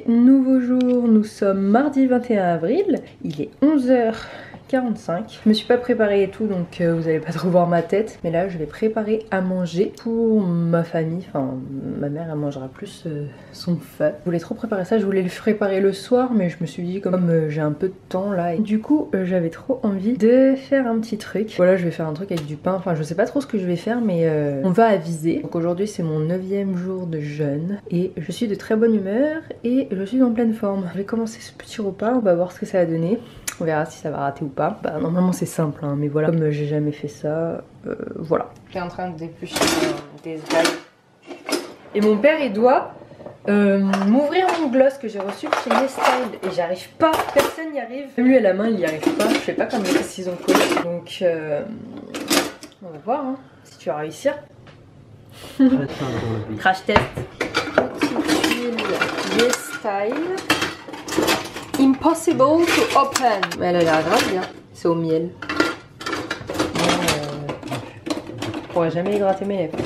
nouveau jour, nous sommes mardi 21 avril, il est 11h45. Je me suis pas préparée et tout donc vous allez pas trop voir ma tête. Mais là je vais préparer à manger pour ma famille. Enfin ma mère elle mangera plus son feu. Je voulais trop préparer ça, je voulais le préparer le soir. Mais je me suis dit comme j'ai un peu de temps là. Et du coup j'avais trop envie de faire un petit truc. Voilà, je vais faire un truc avec du pain. Enfin je sais pas trop ce que je vais faire mais on va aviser. Donc aujourd'hui c'est mon 9e jour de jeûne. Et je suis de très bonne humeur et je suis en pleine forme. Je vais commencer ce petit repas, on va voir ce que ça va donner. On verra si ça va rater ou pas. Bah normalement c'est simple hein, mais voilà, comme j'ai jamais fait ça, voilà. Je suis en train de déplucher des algues. Et mon père il doit m'ouvrir mon gloss que j'ai reçu de chez YesStyle. Et j'arrive pas, personne n'y arrive. Même lui à la main il y arrive pas, je sais pas comment ils ont collé. Donc on va voir hein, si tu vas réussir. Crash test. Petite huile YesStyle. Impossible to open. Mais elle a l'air grave bien. C'est au miel. Je pourrais jamais gratter mes lèvres.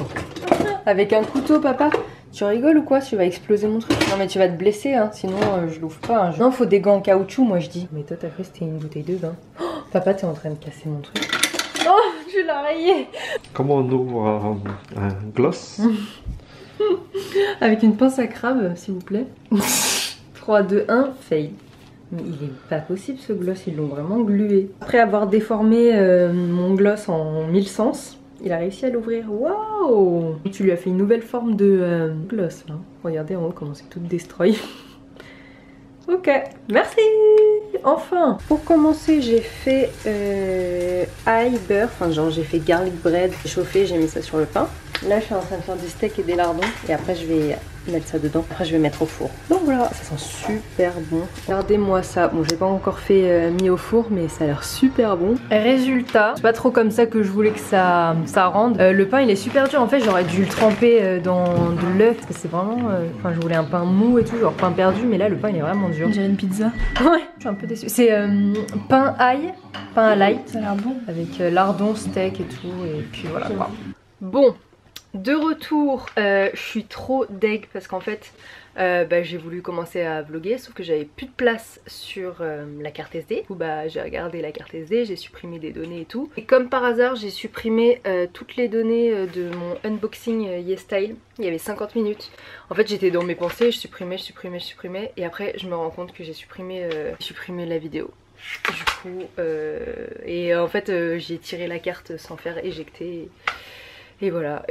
Avec un couteau, papa. Tu rigoles ou quoi? Tu vas exploser mon truc. Non mais tu vas te blesser hein. Sinon je l'ouvre pas. Hein. Non, faut des gants en caoutchouc moi je dis. Mais toi t'as cru que c'était une bouteille de vin. Oh, papa t'es en train de casser mon truc. Oh, je l'ai rayé. Comment on ouvre un gloss? Avec une pince à crabe s'il vous plaît. 3, 2, 1, fail. Mais il est pas possible ce gloss, ils l'ont vraiment glué. Après avoir déformé mon gloss en 1000 sens, il a réussi à l'ouvrir. Waouh! Tu lui as fait une nouvelle forme de gloss là. Regardez en haut comment c'est tout destroy. Ok, merci! Enfin! Pour commencer, j'ai fait ail, beurre, enfin genre j'ai fait garlic bread chauffé, j'ai mis ça sur le pain. Là je suis en train de faire du steak et des lardons et après je vais mettre ça dedans, après je vais mettre au four. Donc voilà, ça sent super bon. Regardez-moi ça, bon j'ai pas encore fait mis au four mais ça a l'air super bon. Résultat, c'est pas trop comme ça que je voulais que ça rende. Le pain il est super dur, en fait j'aurais dû le tremper dans de l'œuf parce que c'est vraiment, enfin je voulais un pain mou et tout, genre pain perdu, mais là le pain il est vraiment dur. On dirait une pizza. Ouais, je suis un peu déçue. C'est pain ail, pain à l'ail. Ça a l'air bon. Avec lardon, steak et tout, et puis voilà quoi. Bon. De retour, je suis trop deg parce qu'en fait j'ai voulu commencer à vlogger sauf que j'avais plus de place sur la carte SD. Du coup j'ai regardé la carte SD, j'ai supprimé des données et tout. Et comme par hasard j'ai supprimé toutes les données de mon unboxing YesStyle. Il y avait 50 minutes. En fait j'étais dans mes pensées, je supprimais et après je me rends compte que j'ai supprimé la vidéo. Du coup et en fait j'ai tiré la carte sans faire éjecter. Et voilà,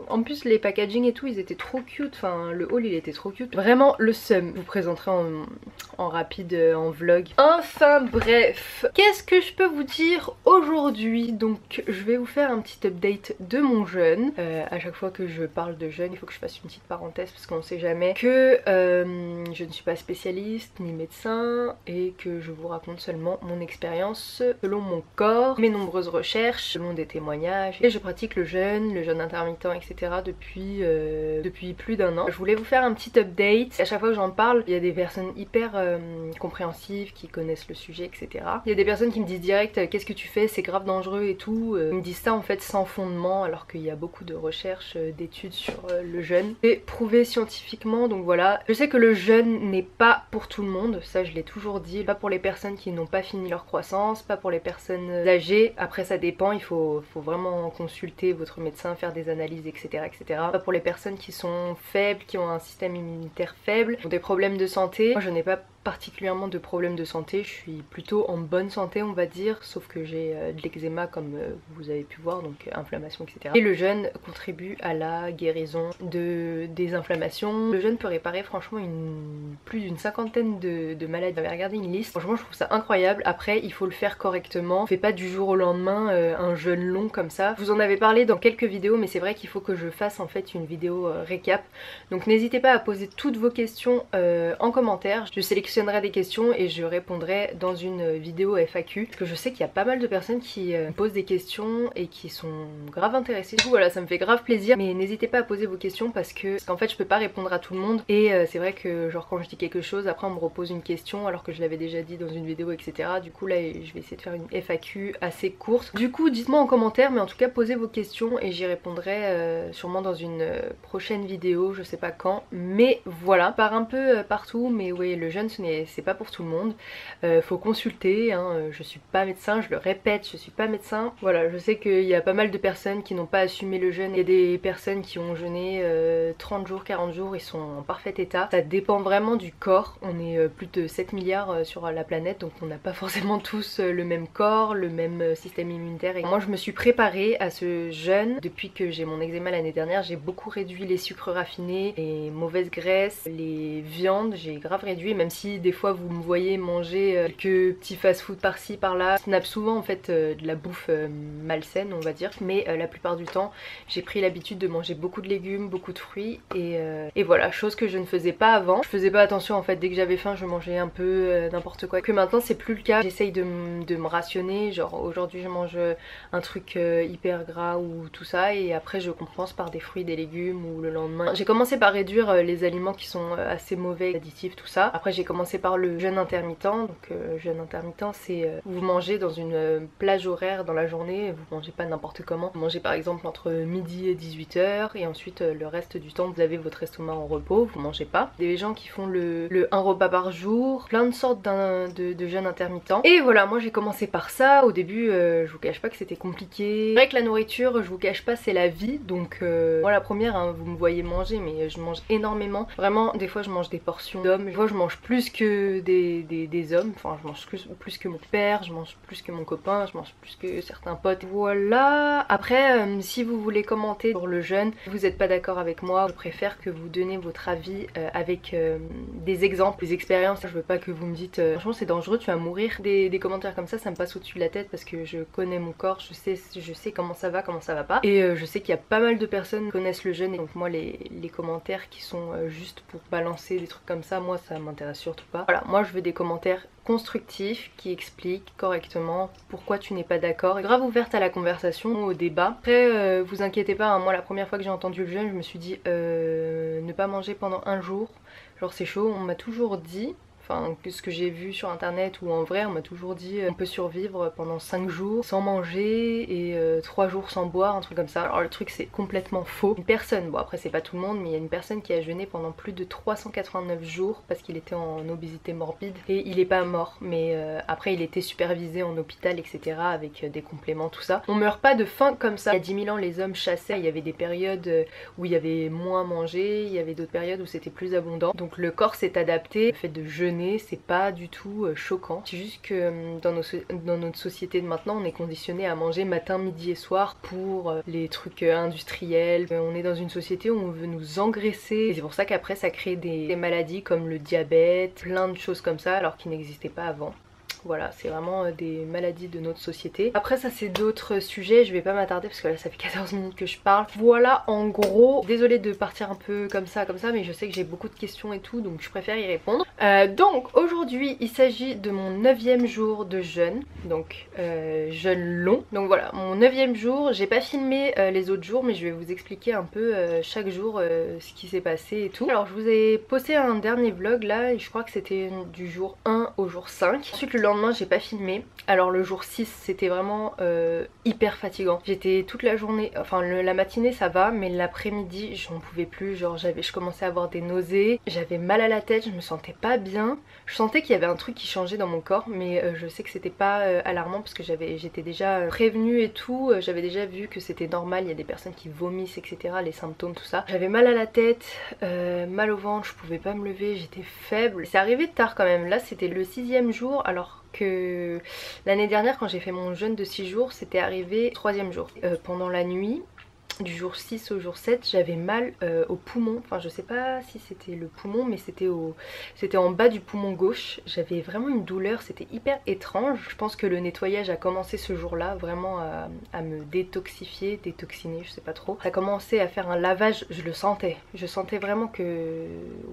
en plus les packaging et tout ils étaient trop cute, enfin le haul il était trop cute. Vraiment le seum, je vous présenterai en rapide en vlog. Enfin bref, qu'est-ce que je peux vous dire aujourd'hui? Donc je vais vous faire un petit update de mon jeûne. À chaque fois que je parle de jeûne il faut que je fasse une petite parenthèse parce qu'on sait jamais que je ne suis pas spécialiste ni médecin et que je vous raconte seulement mon expérience selon mon corps, mes nombreuses recherches, selon des témoignages. Et je pratique le jeûne intermittent etc. depuis plus d'1 an. Je voulais vous faire un petit update. À chaque fois que j'en parle, il y a des personnes hyper compréhensives qui connaissent le sujet etc. Il y a des personnes qui me disent direct qu'est-ce que tu fais, c'est grave dangereux et tout. Ils me disent ça en fait sans fondement alors qu'il y a beaucoup de recherches, d'études sur le jeûne. C'est prouvé scientifiquement donc voilà. Je sais que le jeûne n'est pas pour tout le monde, ça je l'ai toujours dit. Pas pour les personnes qui n'ont pas fini leur croissance, pas pour les personnes âgées. Après ça dépend, il faut vraiment consulter votre médecin, faire des analyses etc. Pas pour les personnes qui sont faibles, qui ont un système immunitaire faible, qui ont des problèmes de santé. Moi je n'ai pas particulièrement de problèmes de santé, je suis plutôt en bonne santé on va dire, sauf que j'ai de l'eczéma comme vous avez pu voir, donc inflammation etc. Et le jeûne contribue à la guérison des inflammations. Le jeûne peut réparer franchement plus d'une cinquantaine de maladies. J'avais regardé une liste, franchement je trouve ça incroyable. Après il faut le faire correctement, on fait pas du jour au lendemain un jeûne long comme ça. Je vous en avais parlé dans quelques vidéos mais c'est vrai qu'il faut que je fasse en fait une vidéo récap. Donc n'hésitez pas à poser toutes vos questions en commentaire, je sélectionne sélectionnerai des questions et je répondrai dans une vidéo FAQ. Parce que je sais qu'il y a pas mal de personnes qui me posent des questions et qui sont grave intéressées. Du coup voilà, ça me fait grave plaisir. Mais n'hésitez pas à poser vos questions parce qu'en fait je peux pas répondre à tout le monde. Et c'est vrai que genre quand je dis quelque chose, après on me repose une question alors que je l'avais déjà dit dans une vidéo, etc. Du coup là je vais essayer de faire une FAQ assez courte. Du coup dites-moi en commentaire, mais en tout cas posez vos questions et j'y répondrai sûrement dans une prochaine vidéo, je sais pas quand. Mais voilà, part un peu partout, mais oui, le jeûne c'est pas pour tout le monde. Faut consulter, hein. Je suis pas médecin, je le répète, je suis pas médecin. Voilà, je sais qu'il y a pas mal de personnes qui n'ont pas assumé le jeûne. Il y a des personnes qui ont jeûné 30 jours, 40 jours, ils sont en parfait état. Ça dépend vraiment du corps. On est plus de 7 milliards sur la planète, donc on n'a pas forcément tous le même corps, le même système immunitaire. Et moi je me suis préparée à ce jeûne. Depuis que j'ai mon eczéma l'année dernière, j'ai beaucoup réduit les sucres raffinés, les mauvaises graisses, les viandes, j'ai grave réduit, même si des fois vous me voyez manger quelques petits fast-food par-ci par-là. Je snap souvent en fait de la bouffe malsaine on va dire, mais la plupart du temps j'ai pris l'habitude de manger beaucoup de légumes, beaucoup de fruits et voilà, chose que je ne faisais pas avant. Je faisais pas attention en fait, dès que j'avais faim je mangeais un peu n'importe quoi, que maintenant c'est plus le cas. J'essaye de me rationner, genre aujourd'hui je mange un truc hyper gras ou tout ça et après je compense par des fruits, des légumes ou le lendemain. J'ai commencé par réduire les aliments qui sont assez mauvais, additifs, tout ça. Après j'ai commencé par le jeûne intermittent. Donc jeûne intermittent c'est vous mangez dans une plage horaire dans la journée, vous mangez pas n'importe comment. Vous mangez par exemple entre midi et 18h et ensuite le reste du temps vous avez votre estomac en repos, vous mangez pas. Des gens qui font le un repas par jour, plein de sortes de jeûne intermittent. Et voilà, moi j'ai commencé par ça. Au début je vous cache pas que c'était compliqué. C'est vrai que la nourriture, je vous cache pas, c'est la vie. Donc moi la première, hein, vous me voyez manger mais je mange énormément. Vraiment des fois je mange des portions d'hommes, des fois je mange plus que des hommes. Enfin je mange plus que mon père, je mange plus que mon copain, je mange plus que certains potes. Voilà. Après si vous voulez commenter sur le jeûne, si vous n'êtes pas d'accord avec moi, je préfère que vous donnez votre avis avec des exemples, des expériences. Je veux pas que vous me dites franchement c'est dangereux, tu vas mourir. Des commentaires comme ça me passe au-dessus de la tête parce que je connais mon corps, je sais comment ça va pas. Et je sais qu'il y a pas mal de personnes qui connaissent le jeûne et donc moi les commentaires qui sont juste pour balancer des trucs comme ça, moi ça m'intéresse surtout pas. Voilà, moi je veux des commentaires constructifs qui expliquent correctement pourquoi tu n'es pas d'accord. Grave ouverte à la conversation, au débat. Après vous inquiétez pas, hein, moi la première fois que j'ai entendu le jeûne je me suis dit ne pas manger pendant un jour, genre c'est chaud. On m'a toujours dit, enfin ce que j'ai vu sur internet ou en vrai on m'a toujours dit on peut survivre pendant 5 jours sans manger et 3 jours sans boire, un truc comme ça. Alors le truc c'est complètement faux. Une personne, bon après c'est pas tout le monde, mais il y a une personne qui a jeûné pendant plus de 389 jours parce qu'il était en obésité morbide et il est pas mort, mais après il était supervisé en hôpital etc avec des compléments tout ça. On meurt pas de faim comme ça. Il y a 10 000 ans les hommes chassaient, il y avait des périodes où il y avait moins mangé, il y avait d'autres périodes où c'était plus abondant, donc le corps s'est adapté. Le fait de jeûner c'est pas du tout choquant, c'est juste que dans notre société de maintenant on est conditionné à manger matin, midi et soir pour les trucs industriels. On est dans une société où on veut nous engraisser et c'est pour ça qu'après ça crée des maladies comme le diabète, plein de choses comme ça alors qu'ils n'existaient pas avant. Voilà, c'est vraiment des maladies de notre société. Après ça c'est d'autres sujets, je vais pas m'attarder parce que là ça fait 14 minutes que je parle. Voilà en gros, désolée de partir un peu comme ça mais je sais que j'ai beaucoup de questions et tout donc je préfère y répondre. Donc aujourd'hui il s'agit de mon 9e jour de jeûne, donc jeûne long. Donc voilà, mon 9e jour, j'ai pas filmé les autres jours mais je vais vous expliquer un peu chaque jour ce qui s'est passé et tout. Alors je vous ai posté un dernier vlog là et je crois que c'était du jour 1 au jour 5. Ensuite le lendemain j'ai pas filmé. Alors le jour 6 c'était vraiment hyper fatigant. J'étais toute la journée, enfin la matinée ça va mais l'après-midi j'en pouvais plus. Genre je commençais à avoir des nausées, j'avais mal à la tête, je me sentais pas bien. Je sentais qu'il y avait un truc qui changeait dans mon corps mais je sais que c'était pas alarmant parce que j'étais déjà prévenue et tout. J'avais déjà vu que c'était normal, il y a des personnes qui vomissent etc, les symptômes tout ça. J'avais mal à la tête, mal au ventre, je pouvais pas me lever, j'étais faible. C'est arrivé tard quand même, là c'était le 6e jour alors que l'année dernière quand j'ai fait mon jeûne de 6 jours c'était arrivé 3e jour. Pendant la nuit du jour 6 au jour 7 j'avais mal au poumon, enfin je sais pas si c'était le poumon mais c'était en bas du poumon gauche, j'avais vraiment une douleur, c'était hyper étrange. Je pense que le nettoyage a commencé ce jour là vraiment à me détoxifier, détoxiner, je sais pas trop. Ça a commencé à faire un lavage, je sentais vraiment que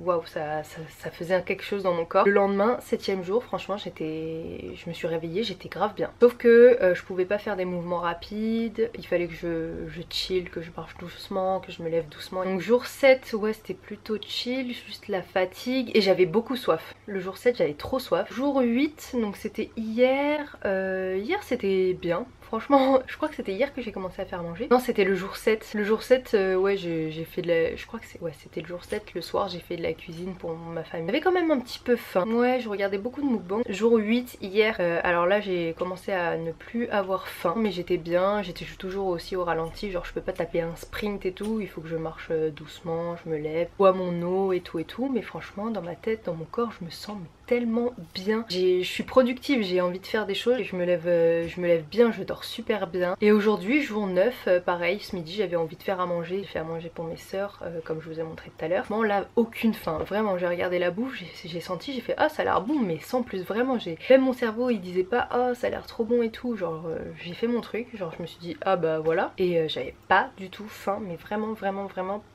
waouh, ça faisait quelque chose dans mon corps. Le lendemain, 7e jour, franchement je me suis réveillée, j'étais grave bien. Sauf que je pouvais pas faire des mouvements rapides, il fallait que je chill, que je marche doucement, que je me lève doucement. Donc jour 7, ouais c'était plutôt chill, juste la fatigue et j'avais beaucoup soif. Le jour 7 j'avais trop soif. Jour 8, donc c'était hier, hier c'était bien. Franchement, je crois que c'était hier que j'ai commencé à faire manger. Non, c'était le jour 7. Le jour 7, ouais, j'ai fait de la... Je crois que c'était le jour 7. Le soir, j'ai fait de la cuisine pour ma famille. J'avais quand même un petit peu faim. Ouais, je regardais beaucoup de mukbang. Jour 8, hier, alors là, j'ai commencé à ne plus avoir faim. Mais j'étais bien, j'étais toujours aussi au ralenti. Genre, je peux pas taper un sprint et tout. Il faut que je marche doucement, je me lève, bois mon eau et tout. Mais franchement, dans ma tête, dans mon corps, je me sens tellement bien. Je suis productive, j'ai envie de faire des choses et je me lève bien, je dors super bien. Et aujourd'hui, jour 9, pareil, ce midi j'avais envie de faire à manger. J'ai fait à manger pour mes sœurs, comme je vous ai montré tout à l'heure. Bon là, aucune faim, vraiment, j'ai regardé la bouffe, j'ai senti, j'ai fait ah ça a l'air bon, mais sans plus, vraiment, même mon cerveau il disait pas ah ça a l'air trop bon et tout, genre j'ai fait mon truc, genre je me suis dit ah bah voilà. Et j'avais pas du tout faim, mais vraiment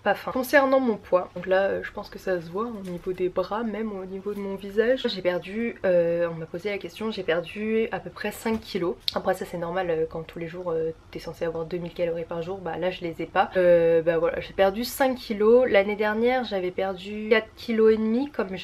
pas faim. Concernant mon poids, donc là je pense que ça se voit au niveau des bras, même au niveau de mon visage. J'ai perdu, on m'a posé la question, j'ai perdu à peu près 5 kilos. Après ça c'est normal, quand tous les jours t'es censé avoir 2000 calories par jour, bah là je les ai pas. Bah voilà, j'ai perdu 5 kilos. L'année dernière j'avais perdu 4 kilos et demi comme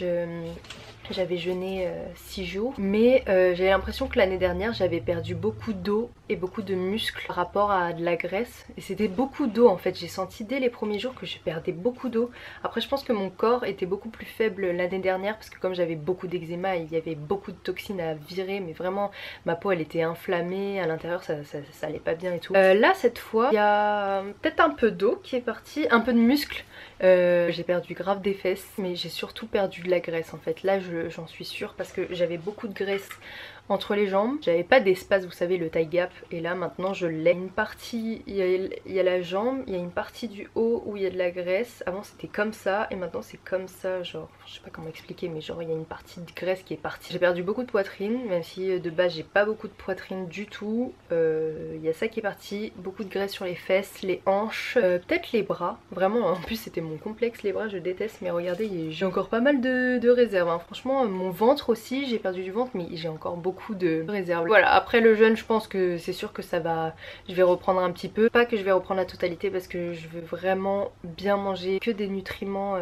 j'avais jeûné 6 jours, mais j'ai l'impression que l'année dernière j'avais perdu beaucoup d'eau et beaucoup de muscles par rapport à de la graisse, et c'était beaucoup d'eau en fait. J'ai senti dès les premiers jours que je perdais beaucoup d'eau. Après je pense que mon corps était beaucoup plus faible l'année dernière parce que comme j'avais beaucoup d'eczéma et il y avait beaucoup de toxines à virer, mais vraiment ma peau elle était inflammée à l'intérieur, ça allait pas bien et tout. Là cette fois il y a peut-être un peu d'eau qui est partie, un peu de muscle. J'ai perdu grave des fesses, mais j'ai surtout perdu de la graisse en fait. Là j'en suis sûre parce que j'avais beaucoup de graisse entre les jambes, j'avais pas d'espace, vous savez, le thigh gap, et là maintenant je l'ai. Une partie, il y a la jambe, il y a une partie du haut où il y a de la graisse. Avant c'était comme ça et maintenant c'est comme ça, genre je sais pas comment expliquer, mais genre il y a une partie de graisse qui est partie. J'ai perdu beaucoup de poitrine, même si de base j'ai pas beaucoup de poitrine du tout. Il y a ça qui est parti, beaucoup de graisse sur les fesses, les hanches, peut-être les bras. Vraiment, en plus c'était mon complexe, les bras je déteste, mais regardez j'ai encore pas mal de réserves, hein. Franchement mon ventre aussi, j'ai perdu du ventre, mais j'ai encore beaucoup de réserves. Voilà, après le jeûne je pense que c'est sûr que ça va, je vais reprendre un petit peu, pas que je vais reprendre la totalité parce que je veux vraiment bien manger, que des nutriments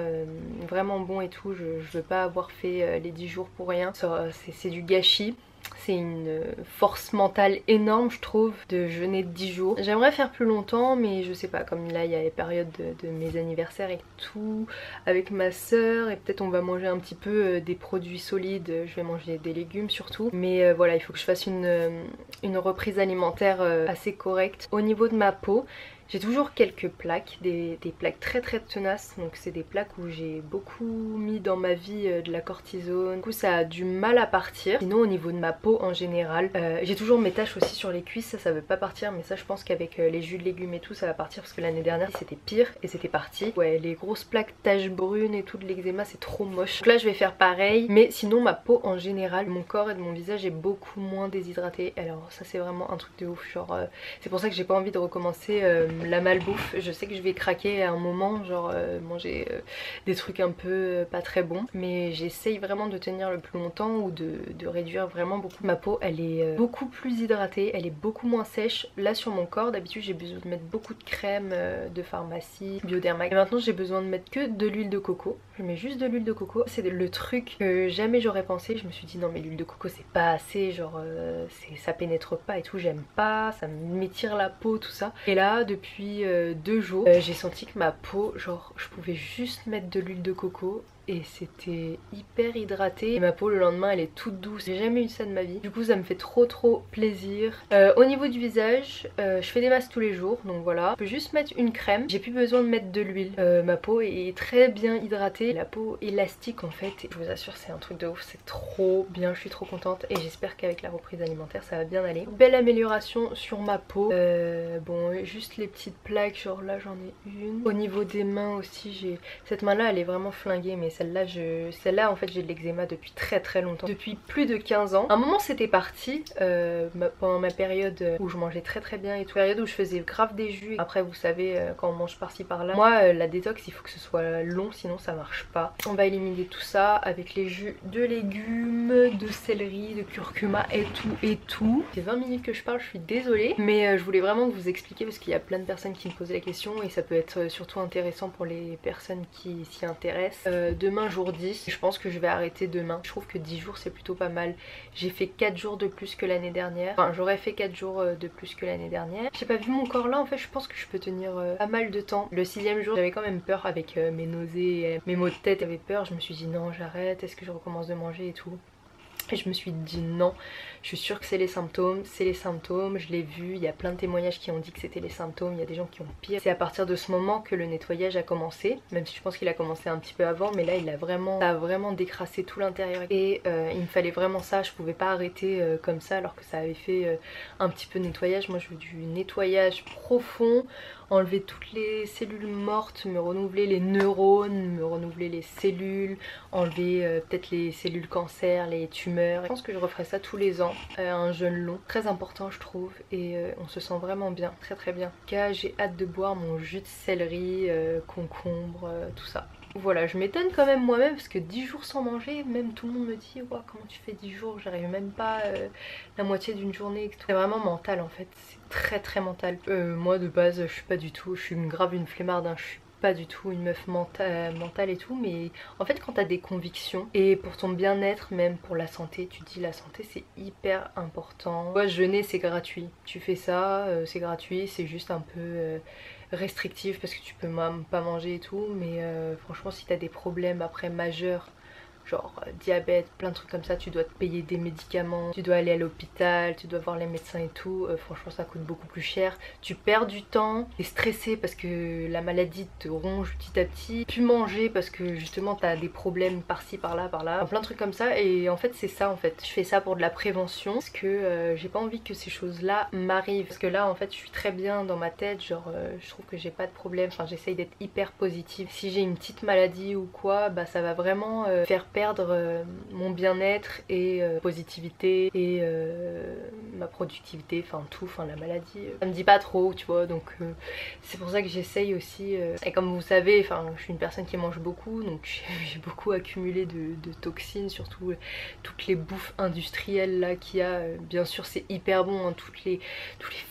vraiment bons et tout. Je veux pas avoir fait les 10 jours pour rien, c'est du gâchis. C'est une force mentale énorme je trouve de jeûner 10 jours. J'aimerais faire plus longtemps mais je sais pas, comme là il y a les périodes de mes anniversaires et tout avec ma soeur, et peut-être on va manger un petit peu des produits solides, je vais manger des légumes surtout. Mais voilà, il faut que je fasse une reprise alimentaire assez correcte. Au niveau de ma peau, j'ai toujours quelques plaques, des plaques très tenaces, donc c'est des plaques où j'ai beaucoup mis dans ma vie de la cortisone, du coup ça a du mal à partir. Sinon au niveau de ma peau en général, j'ai toujours mes taches aussi sur les cuisses, ça veut pas partir, mais ça je pense qu'avec les jus de légumes et tout ça va partir parce que l'année dernière c'était pire et c'était parti. Ouais, les grosses plaques taches brunes et tout de l'eczéma c'est trop moche. Donc là je vais faire pareil, mais sinon ma peau en général, mon corps et de mon visage est beaucoup moins déshydraté. Alors ça c'est vraiment un truc de ouf, genre c'est pour ça que j'ai pas envie de recommencer la malbouffe. Je sais que je vais craquer à un moment, genre manger des trucs un peu pas très bons, mais j'essaye vraiment de tenir le plus longtemps ou de réduire vraiment beaucoup. Ma peau elle est beaucoup plus hydratée, elle est beaucoup moins sèche. Là sur mon corps d'habitude j'ai besoin de mettre beaucoup de crème de pharmacie, Bioderma, et maintenant j'ai besoin de mettre que de l'huile de coco. Je mets juste de l'huile de coco, c'est le truc que jamais j'aurais pensé. Je me suis dit non mais l'huile de coco c'est pas assez, genre ça pénètre pas et tout, j'aime pas, ça m'étire la peau tout ça. Et là depuis 2 jours j'ai senti que ma peau, genre je pouvais juste mettre de l'huile de coco et c'était hyper hydraté. Et ma peau le lendemain elle est toute douce. J'ai jamais eu ça de ma vie. Du coup ça me fait trop plaisir. Au niveau du visage, je fais des masques tous les jours. Donc voilà. Je peux juste mettre une crème. J'ai plus besoin de mettre de l'huile. Ma peau est très bien hydratée. La peau élastique en fait. Et je vous assure c'est un truc de ouf. C'est trop bien. Je suis trop contente. Et j'espère qu'avec la reprise alimentaire ça va bien aller. Belle amélioration sur ma peau. Bon juste les petites plaques. Genre là j'en ai une. Au niveau des mains aussi j'ai... Cette main là elle est vraiment flinguée. Mais celle-là en fait j'ai de l'eczéma depuis très longtemps. Depuis plus de 15 ans. À un moment c'était parti pendant ma période où je mangeais très bien et tout. Période où je faisais grave des jus. Après vous savez quand on mange par-ci par-là. Moi la détox il faut que ce soit long sinon ça marche pas. On va éliminer tout ça avec les jus de légumes, de céleri, de curcuma et tout. C'est 20 minutes que je parle, je suis désolée. Mais je voulais vraiment vous expliquer parce qu'il y a plein de personnes qui me posaient la question et ça peut être surtout intéressant pour les personnes qui s'y intéressent. Demain jour 10, je pense que je vais arrêter demain. Je trouve que 10 jours c'est plutôt pas mal. J'ai fait 4 jours de plus que l'année dernière. Enfin j'aurais fait 4 jours de plus que l'année dernière. J'ai pas vu mon corps là en fait, je pense que je peux tenir pas mal de temps. Le 6e jour j'avais quand même peur avec mes nausées, mes maux de tête. J'avais peur, je me suis dit non j'arrête, est-ce que je recommence de manger et tout. Et je me suis dit non, je suis sûre que c'est les symptômes, je l'ai vu, il y a plein de témoignages qui ont dit que c'était les symptômes, il y a des gens qui ont pire. C'est à partir de ce moment que le nettoyage a commencé, même si je pense qu'il a commencé un petit peu avant, mais là ça a vraiment décrassé tout l'intérieur. Et il me fallait vraiment ça, je pouvais pas arrêter comme ça alors que ça avait fait un petit peu de nettoyage. Moi je veux du nettoyage profond, enlever toutes les cellules mortes, me renouveler les neurones, me renouveler les cellules, enlever peut-être les cellules cancer, les tumeurs. Je pense que je referai ça tous les ans, un jeûne long, très important je trouve, et on se sent vraiment bien, très bien. En tout cas j'ai hâte de boire mon jus de céleri, concombre, tout ça. Voilà, je m'étonne quand même moi-même parce que 10 jours sans manger, même tout le monde me dit wow, comment tu fais 10 jours, j'arrive même pas la moitié d'une journée. C'est vraiment mental en fait, c'est très mental. Moi de base je suis pas du tout, je suis grave une flemmarde, hein. Je suis pas du tout une meuf mentale et tout, mais en fait quand t'as des convictions et pour ton bien-être, même pour la santé, tu te dis la santé c'est hyper important. Moi jeûner c'est gratuit, tu fais ça, c'est gratuit, c'est juste un peu restrictif parce que tu peux même pas manger et tout, mais franchement si t'as des problèmes après majeurs, genre diabète, plein de trucs comme ça, tu dois te payer des médicaments, tu dois aller à l'hôpital, tu dois voir les médecins et tout, franchement ça coûte beaucoup plus cher, tu perds du temps, t'es stressé parce que la maladie te ronge petit à petit, plus manger parce que justement t'as des problèmes par-ci par-là, enfin, plein de trucs comme ça. Et en fait c'est ça en fait, je fais ça pour de la prévention parce que j'ai pas envie que ces choses là m'arrivent, parce que là en fait je suis très bien dans ma tête, genre je trouve que j'ai pas de problème, enfin j'essaye d'être hyper positive. Si j'ai une petite maladie ou quoi, bah ça va vraiment faire perdre mon bien-être et positivité et ma productivité, enfin tout, enfin la maladie ça me dit pas trop tu vois, donc c'est pour ça que j'essaye aussi et comme vous savez, enfin je suis une personne qui mange beaucoup, donc j'ai beaucoup accumulé de toxines, surtout toutes les bouffes industrielles là qu'il y a, bien sûr c'est hyper bon, hein, tous les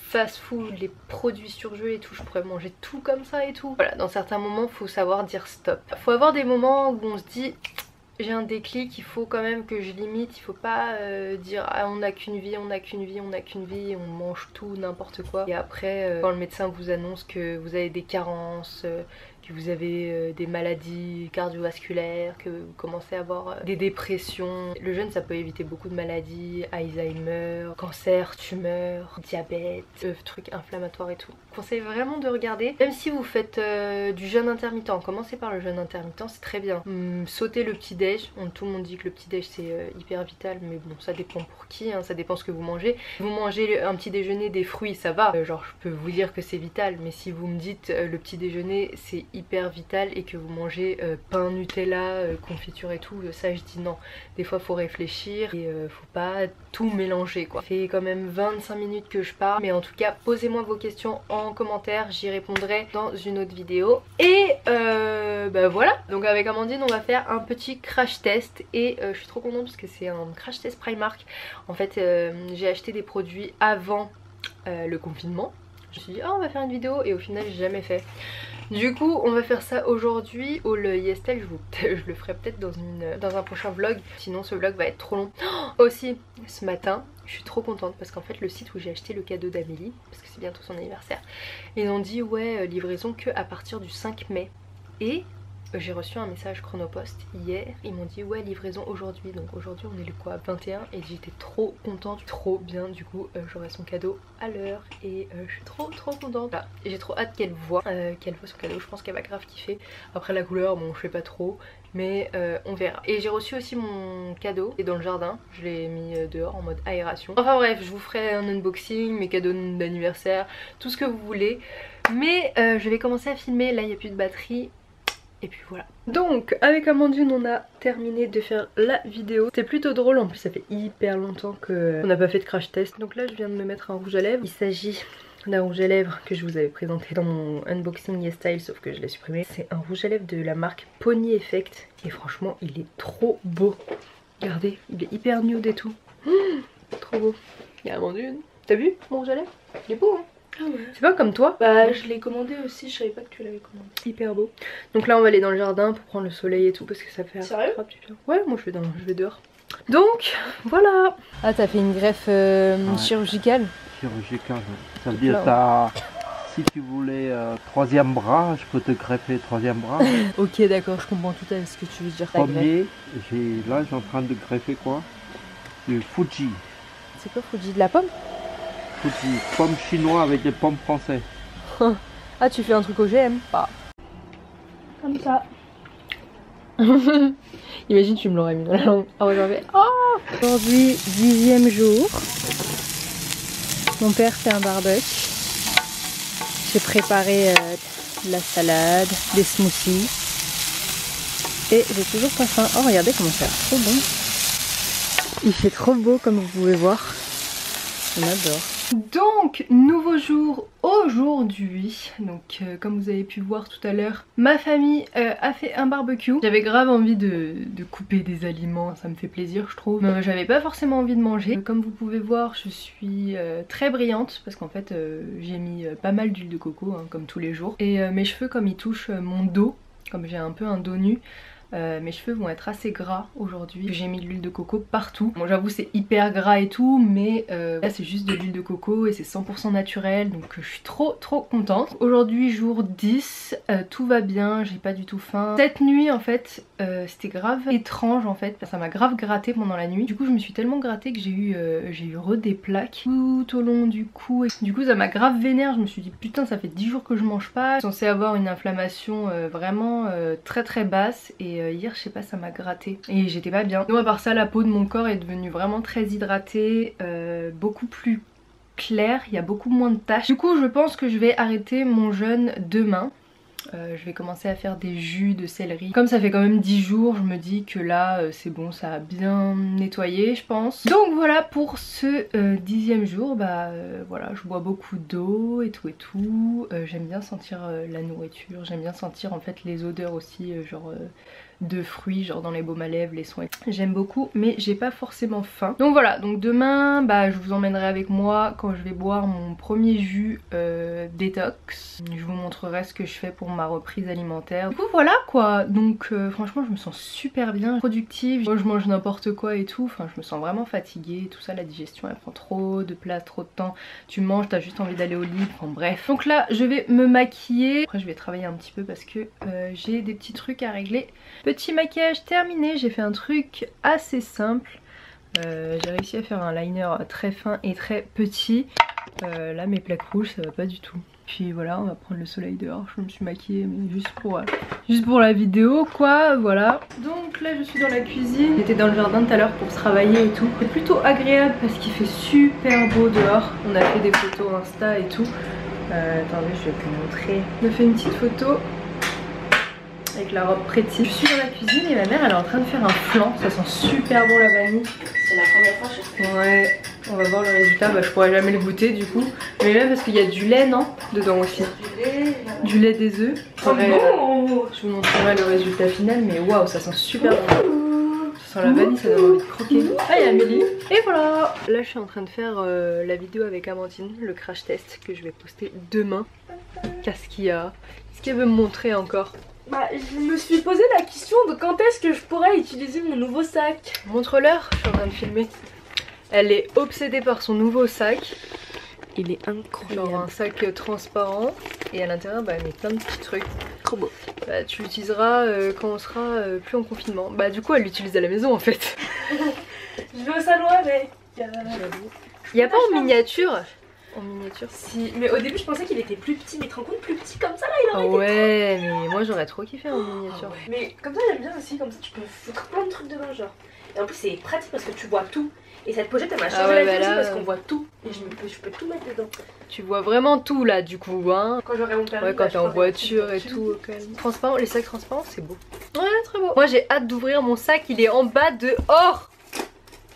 fast-food, les produits surgelés et tout, je pourrais manger tout comme ça et tout. Voilà, dans certains moments faut savoir dire stop, faut avoir des moments où on se dit j'ai un déclic, il faut quand même que je limite, il faut pas dire ah on n'a qu'une vie, on mange tout, n'importe quoi. Et après quand le médecin vous annonce que vous avez des carences, que vous avez des maladies cardiovasculaires, que vous commencez à avoir des dépressions. Le jeûne ça peut éviter beaucoup de maladies, Alzheimer, cancer, tumeur, diabète, trucs inflammatoires et tout. Je conseille vraiment de regarder, même si vous faites du jeûne intermittent, commencez par le jeûne intermittent, c'est très bien. Sautez le petit déj, tout le monde dit que le petit déj c'est hyper vital, mais bon ça dépend pour qui, hein, ça dépend ce que vous mangez. Vous mangez un petit déjeuner, des fruits, ça va, genre je peux vous dire que c'est vital, mais si vous me dites le petit déjeuner c'est hyper vital et que vous mangez pain Nutella, confiture et tout, ça je dis non. Des fois faut réfléchir et faut pas tout mélanger quoi. Ça fait quand même 25 minutes que je parle, mais en tout cas posez-moi vos questions en commentaire, j'y répondrai dans une autre vidéo. Et bah voilà, donc avec Amandine on va faire un petit crash test et je suis trop contente parce que c'est un crash test Primark. En fait j'ai acheté des produits avant le confinement. Je me suis dit oh on va faire une vidéo et au final j'ai jamais fait. Du coup on va faire ça aujourd'hui au le Yestel, je le ferai peut-être dans un prochain vlog, sinon ce vlog va être trop long. Aussi ce matin je suis trop contente parce qu'en fait le site où j'ai acheté le cadeau d'Amélie, parce que c'est bientôt son anniversaire, ils ont dit ouais livraison que à partir du 5 mai. Et j'ai reçu un message Chronopost hier. Ils m'ont dit ouais, livraison aujourd'hui. Donc aujourd'hui on est le quoi, 21, et j'étais trop contente, trop bien. Du coup j'aurai son cadeau à l'heure et je suis trop contente. Voilà. J'ai trop hâte qu'elle voit son cadeau. Je pense qu'elle va grave kiffer. Après la couleur, bon je sais pas trop, mais on verra. Et j'ai reçu aussi mon cadeau, et dans le jardin, je l'ai mis dehors en mode aération. Enfin bref, je vous ferai un unboxing, mes cadeaux d'anniversaire, tout ce que vous voulez. Mais je vais commencer à filmer, là il n'y a plus de batterie. Et puis voilà. Donc avec Amandine on a terminé de faire la vidéo. C'était plutôt drôle, en plus ça fait hyper longtemps qu'on n'a pas fait de crash test. Donc là je viens de me mettre un rouge à lèvres. Il s'agit d'un rouge à lèvres que je vous avais présenté dans mon unboxing YesStyle, sauf que je l'ai supprimé. C'est un rouge à lèvres de la marque Pony Effect. Et franchement il est trop beau. Regardez, il est hyper nude et tout. Trop beau. Il y a Amandine. T'as vu mon rouge à lèvres? Il est beau hein. Ah ouais. C'est pas comme toi? Bah je l'ai commandé aussi, je savais pas que tu l'avais commandé. Hyper beau. Donc là on va aller dans le jardin pour prendre le soleil et tout parce que ça fait Sérieux? grave du bien. Ouais, moi je vais dehors. Donc voilà. Ah t'as fait une greffe chirurgicale? Chirurgical, ça veut dire que si tu voulais troisième bras, je peux te greffer troisième bras. Ok d'accord, je comprends tout à fait ce que tu veux dire. Premier, là je suis en train de greffer quoi? Le Fuji. C'est quoi Fuji? De la pomme? Fuji, pomme chinois avec des pommes français. Ah tu fais un truc OGM? Bah. Comme ça. Imagine tu me l'aurais mis dans la langue. Ah ouais j'en vais. Oh aujourd'hui 10e jour. Mon père fait un barbecue. J'ai préparé de la salade, des smoothies. Et j'ai toujours pas faim. Oh regardez comment ça a l'air trop bon. Il fait trop beau comme vous pouvez voir. On adore. Donc nouveau jour aujourd'hui. Donc comme vous avez pu voir tout à l'heure, ma famille a fait un barbecue. J'avais grave envie de couper des aliments, ça me fait plaisir je trouve. J'avais pas forcément envie de manger. Comme vous pouvez voir je suis très brillante parce qu'en fait j'ai mis pas mal d'huile de coco hein, comme tous les jours. Et mes cheveux comme ils touchent mon dos, comme j'ai un peu un dos nu, mes cheveux vont être assez gras aujourd'hui. J'ai mis de l'huile de coco partout. Bon j'avoue c'est hyper gras et tout, mais là c'est juste de l'huile de coco et c'est 100% naturel, donc je suis trop contente. Aujourd'hui jour 10, tout va bien, j'ai pas du tout faim. Cette nuit en fait c'était grave étrange en fait, ça m'a grave gratté pendant la nuit. Du coup je me suis tellement grattée que j'ai eu des plaques tout au long du cou. Et du coup ça m'a grave vénère, je me suis dit putain ça fait 10 jours que je mange pas. Je suis censée avoir une inflammation vraiment très basse et hier je sais pas ça m'a gratté et j'étais pas bien. Donc à part ça la peau de mon corps est devenue vraiment très hydratée, beaucoup plus claire, il y a beaucoup moins de taches. Du coup je pense que je vais arrêter mon jeûne demain. Je vais commencer à faire des jus de céleri. Comme ça fait quand même 10 jours, je me dis que là c'est bon, ça a bien nettoyé je pense. Donc voilà pour ce 10e jour, voilà, je bois beaucoup d'eau et tout. J'aime bien sentir la nourriture, j'aime bien sentir en fait les odeurs aussi, genre de fruits, genre dans les baumes à lèvres, les soins. J'aime beaucoup mais j'ai pas forcément faim. Donc voilà, donc demain je vous emmènerai avec moi quand je vais boire mon premier jus détox. Je vous montrerai ce que je fais pour ma reprise alimentaire. Du coup voilà quoi, donc franchement je me sens super bien, productive. Moi je mange n'importe quoi et tout, enfin je me sens vraiment fatiguée, tout ça, la digestion elle prend trop de place, trop de temps. Tu manges, t'as juste envie d'aller au lit, enfin bref. Donc là je vais me maquiller, après je vais travailler un petit peu parce que j'ai des petits trucs à régler. Petit maquillage terminé, j'ai fait un truc assez simple. J'ai réussi à faire un liner très fin et très petit. Là mes plaques rouges ça va pas du tout. Puis voilà, on va prendre le soleil dehors. Je me suis maquillée mais juste pour la vidéo quoi, voilà. Donc là je suis dans la cuisine. J'étais dans le jardin tout à l'heure pour travailler et tout. C'est plutôt agréable parce qu'il fait super beau dehors. On a fait des photos Insta et tout. Attendez, je vais vous montrer. On a fait une petite photo avec la robe Pretty. Je suis dans la cuisine et ma mère elle est en train de faire un flan. Ça sent super bon la vanille. C'est la première fois je fais. Ouais, on va voir le résultat. Je pourrais jamais le goûter du coup. Mais là parce qu'il y a du lait non dedans aussi. Du lait des œufs. Oh bon. Je vous montrerai le résultat final mais waouh ça sent super bon. Ça sent la vanille, ça donne envie de croquer. Ah il y a Amélie. Et voilà. Là je suis en train de faire la vidéo avec Amandine, le crash test que je vais poster demain. Qu'est-ce qu'il y a? Qu'est-ce qu'elle veut me montrer encore? Je me suis posé la question de quand est-ce que je pourrais utiliser mon nouveau sac. Montre-leur, je suis en train de filmer. Elle est obsédée par son nouveau sac. Il est incroyable. Genre un sac transparent et à l'intérieur elle met plein de petits trucs. trop beau. Bah, tu l'utiliseras quand on sera plus en confinement. Bah du coup elle l'utilise à la maison en fait. Je vais au salon avec. Il y a pas en miniature? En miniature? Si, mais au début je pensais qu'il était plus petit, mais tu te rends compte plus petit comme ça là, il aurait été Ouais, mais moi j'aurais trop kiffé en miniature. trop... Mais comme ça j'aime bien aussi, comme ça tu peux foutre plein de trucs dedans genre. Et en plus c'est pratique parce que tu vois tout. Et cette pochette elle m'a changé ouais, la vie bah aussi là, parce qu'on voit tout. Et je peux tout mettre dedans. Tu vois vraiment tout là du coup hein. Quand j'aurai mon permis. Ouais, quand bah, t'es je en prendrai voiture un et petit tout, quand même. Transparent, les sacs transparents, c'est beau. Ouais, très beau. Moi, j'ai hâte d'ouvrir mon sac, il est en bas dehors.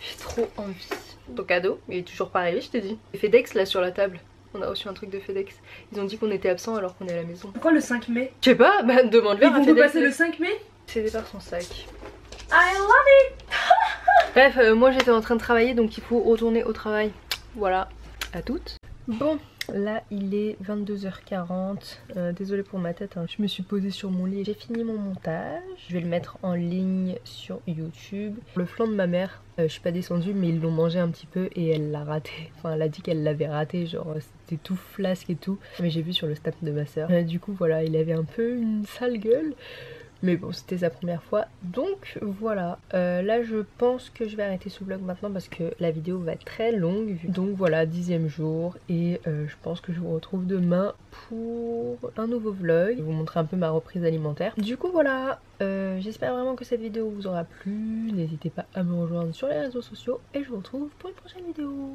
J'ai trop envie. Ton cadeau, il est toujours pas arrivé, je t'ai dit. FedEx là sur la table. On a reçu un truc de FedEx. Ils ont dit qu'on était absent alors qu'on est à la maison. Pourquoi le 5 mai? Je sais pas, bah demande-le à Ils vont FedEx. passer le 5 mai? C'est par son sac. I love it. Bref, moi j'étais en train de travailler donc il faut retourner au travail. Voilà, à toutes. Bon, là il est 22h40. Désolée pour ma tête, hein. Je me suis posée sur mon lit. J'ai fini mon montage. Je vais le mettre en ligne sur YouTube. Le flan de ma mère, je suis pas descendue mais ils l'ont mangé un petit peu et elle l'a raté. Enfin elle a dit qu'elle l'avait raté, genre c'était tout flasque et tout. Mais j'ai vu sur le snap de ma soeur. Du coup voilà, il avait un peu une sale gueule. Mais bon, c'était sa première fois. Donc voilà, là je pense que je vais arrêter ce vlog maintenant parce que la vidéo va être très longue. Donc voilà, 10e jour. Et je pense que je vous retrouve demain pour un nouveau vlog. Je vais vous montrer un peu ma reprise alimentaire. Du coup voilà, j'espère vraiment que cette vidéo vous aura plu. N'hésitez pas à me rejoindre sur les réseaux sociaux. Et je vous retrouve pour une prochaine vidéo.